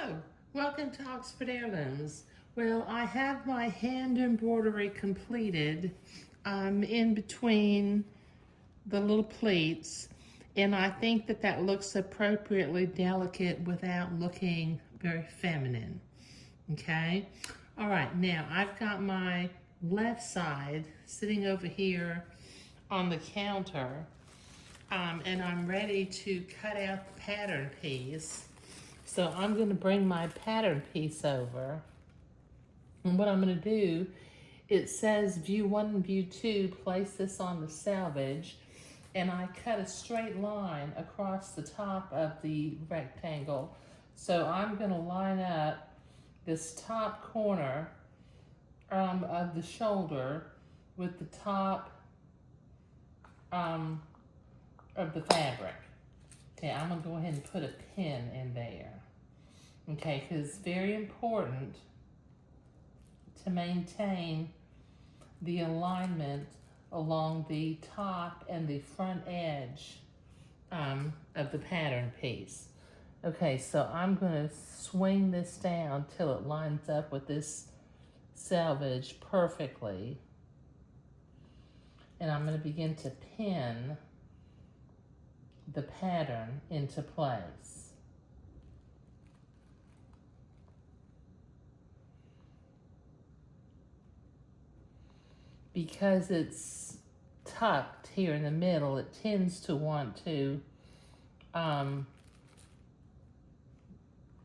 Hello, welcome to Oxford Heirlooms. Well, I have my hand embroidery completed. I'm in between the little pleats, and I think that that looks appropriately delicate without looking very feminine. Okay? All right, now I've got my left side sitting over here on the counter, and I'm ready to cut out the pattern piece. So I'm going to bring my pattern piece over. And what I'm going to do, it says view 1 and view 2, place this on the selvage. And I cut a straight line across the top of the rectangle. So I'm going to line up this top corner of the shoulder with the top of the fabric. Okay, I'm going to go ahead and put a pin in there. Okay, because it's very important to maintain the alignment along the top and the front edge of the pattern piece. Okay, so I'm going to swing this down till it lines up with this selvage perfectly. And I'm going to begin to pin the pattern into place. Because it's tucked here in the middle, it tends to want to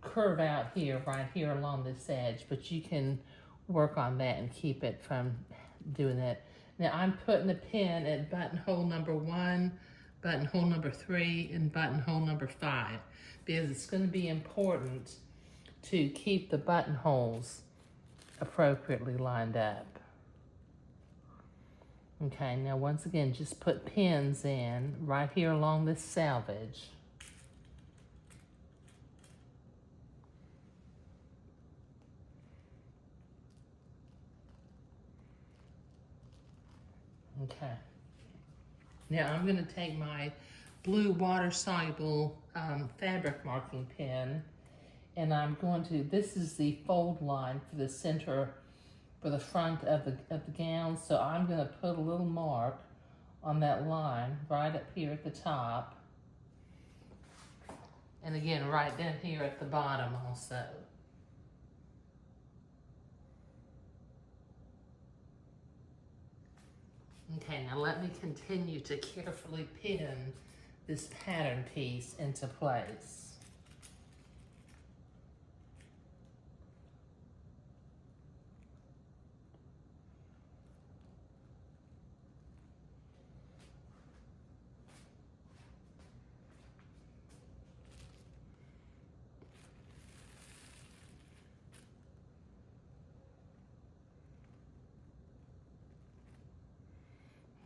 curve out here, right here along this edge, but you can work on that and keep it from doing that. Now I'm putting the pin at buttonhole number 1, buttonhole number 3, and buttonhole number 5, because it's going to be important to keep the buttonholes appropriately lined up. Okay, now once again, just put pins in right here along this selvage. Okay. Now I'm going to take my blue water-soluble fabric marking pen, and I'm going to, this is the fold line for the center, for the front of the gown, so I'm going to put a little mark on that line right up here at the top, and again right down here at the bottom also. Okay, now let me continue to carefully pin this pattern piece into place.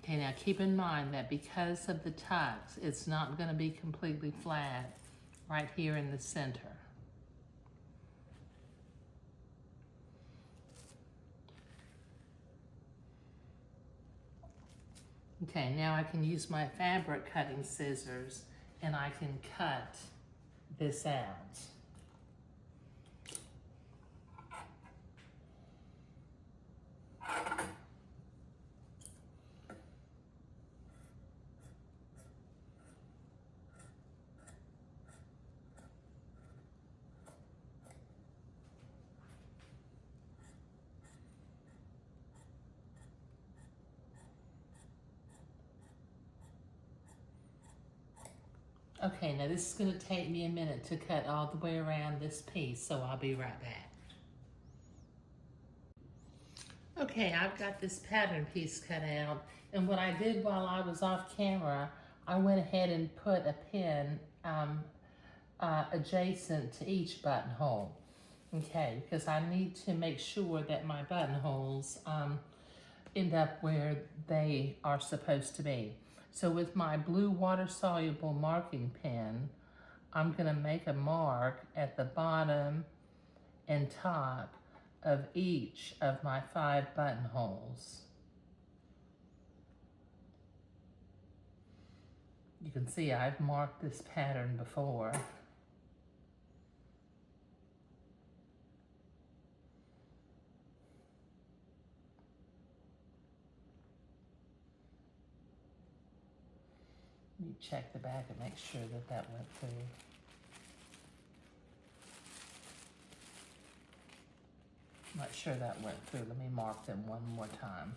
Okay, now keep in mind that because of the tucks, it's not going to be completely flat right here in the center. Okay, now I can use my fabric cutting scissors and I can cut this out. Okay, now this is going to take me a minute to cut all the way around this piece, so I'll be right back. Okay, I've got this pattern piece cut out, and what I did while I was off camera, I went ahead and put a pin adjacent to each buttonhole. Okay, because I need to make sure that my buttonholes end up where they are supposed to be. So with my blue water-soluble marking pen, I'm going to make a mark at the bottom and top of each of my 5 buttonholes. You can You can see I've marked this pattern before. Let me check the back and make sure that that went through. Not sure that went through. Let me mark them one more time.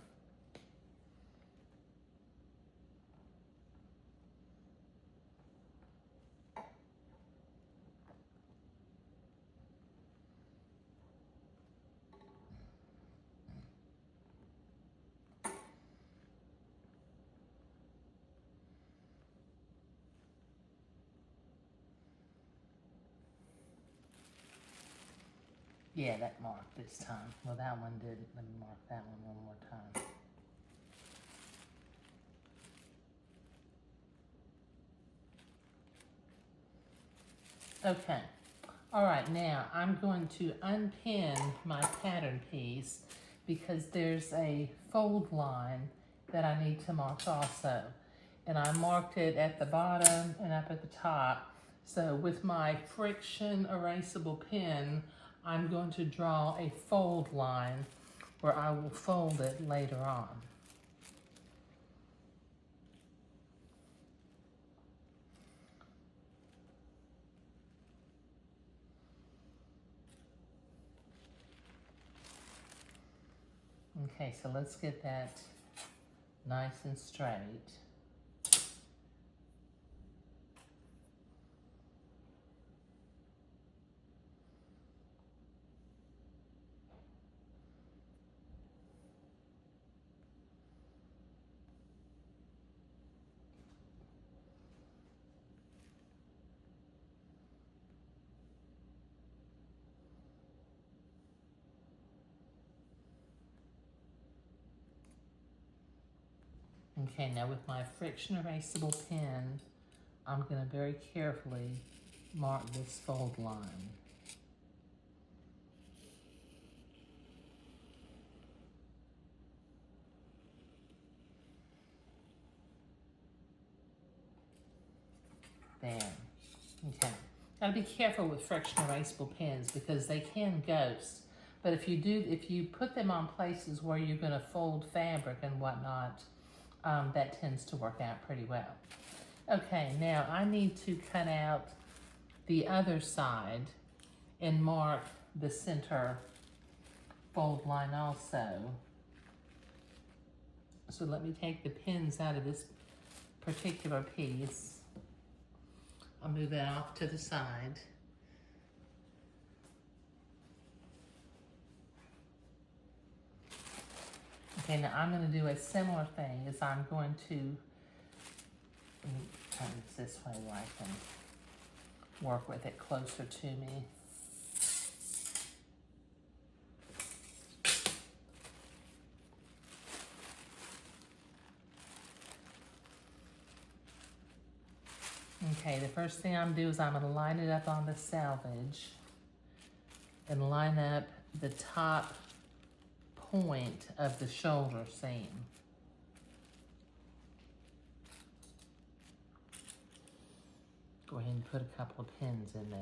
Yeah, that marked this time. Well, that one didn't. Let me mark that one more time. Okay. All right, now I'm going to unpin my pattern piece because there's a fold line that I need to mark also. And I marked it at the bottom and up at the top. So with my friction erasable pen, I'm going to draw a fold line where I will fold it later on. Okay, so let's get that nice and straight. Okay, now with my friction erasable pen, I'm going to very carefully mark this fold line. There. Okay. Gotta be careful with friction erasable pens because they can ghost. But if you put them on places where you're going to fold fabric and whatnot, that tends to work out pretty well. Okay, now I need to cut out the other side and mark the center fold line also. So let me take the pins out of this particular piece. I'll move that off to the side. Okay, now I'm going to do a similar thing as I'm going to, let me turn this way where I can work with it closer to me. Okay, the first thing I'm going to do is I'm going to line it up on the selvage and line up the top point of the shoulder seam. Go ahead and put a couple of pins in there.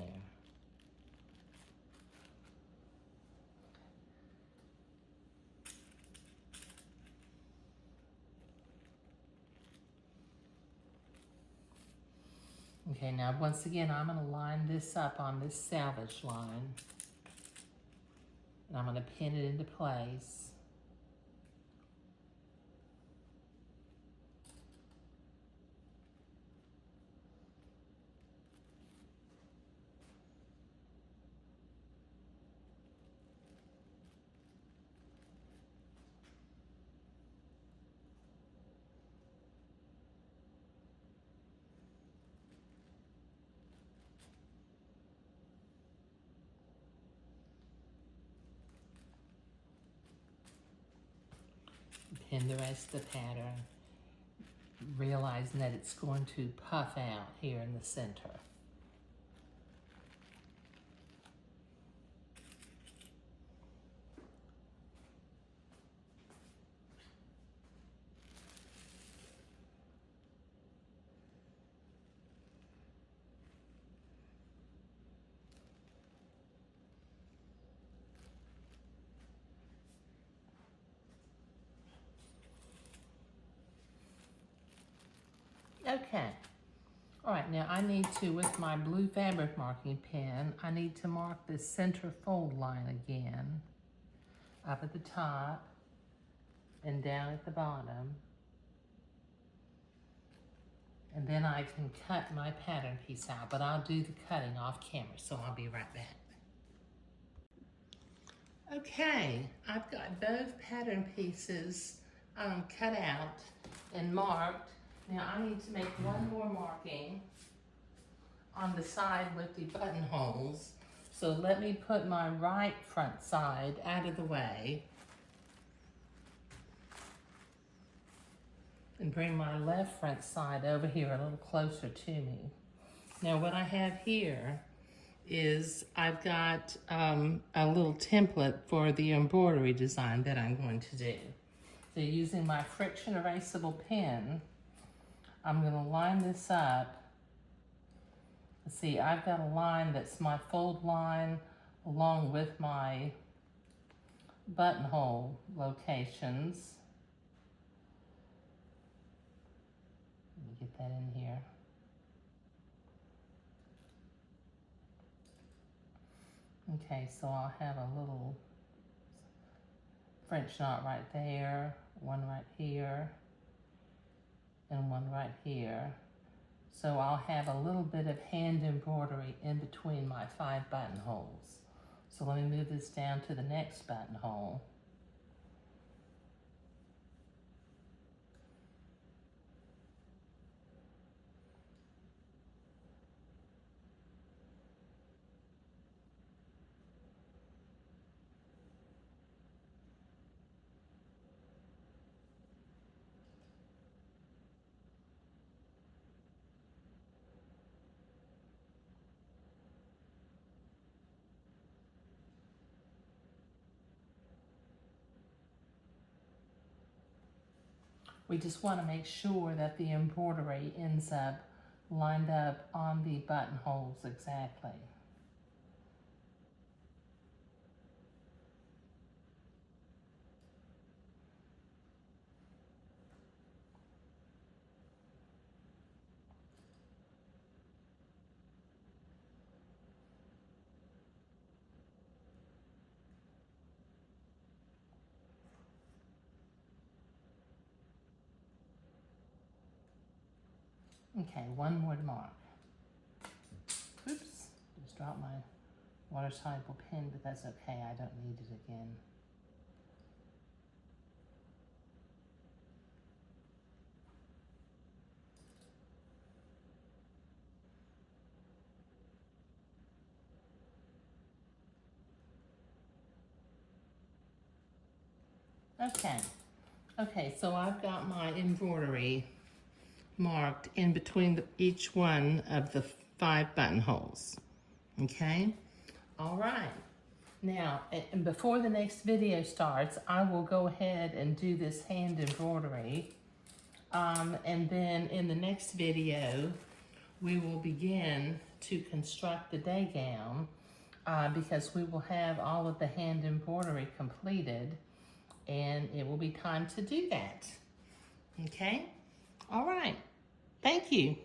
Okay, now once again, I'm going to line this up on this selvage line. And I'm going to pin it into place. Pin the rest of the pattern, realizing that it's going to puff out here in the center. Okay, All right, now I need to, with my blue fabric marking pen, I need to mark this center fold line again, up at the top and down at the bottom. And then I can cut my pattern piece out, but I'll do the cutting off camera, so I'll be right back. Okay, I've got both pattern pieces cut out and marked. Now I need to make one more marking on the side with the buttonholes. So let me put my right front side out of the way and bring my left front side over here a little closer to me. Now what I have here is I've got a little template for the embroidery design that I'm going to do. So using my friction erasable pen, I'm going to line this up. See, I've got a line that's my fold line along with my buttonhole locations. Let me get that in here. Okay, so I'll have a little French knot right there, one right here, and one right here. So I'll have a little bit of hand embroidery in between my 5 buttonholes. So let me move this down to the next buttonhole. We just want to make sure that the embroidery ends up lined up on the buttonholes exactly. Okay, one more to mark. Oops, just dropped my water-soluble pen, but that's okay, I don't need it again. Okay, so I've got my embroidery marked in between each one of the 5 buttonholes. Okay, all right. Now, and before the next video starts, I will go ahead and do this hand embroidery. And then in the next video, we will begin to construct the day gown because we will have all of the hand embroidery completed and it will be time to do that. Okay? All right. Thank you.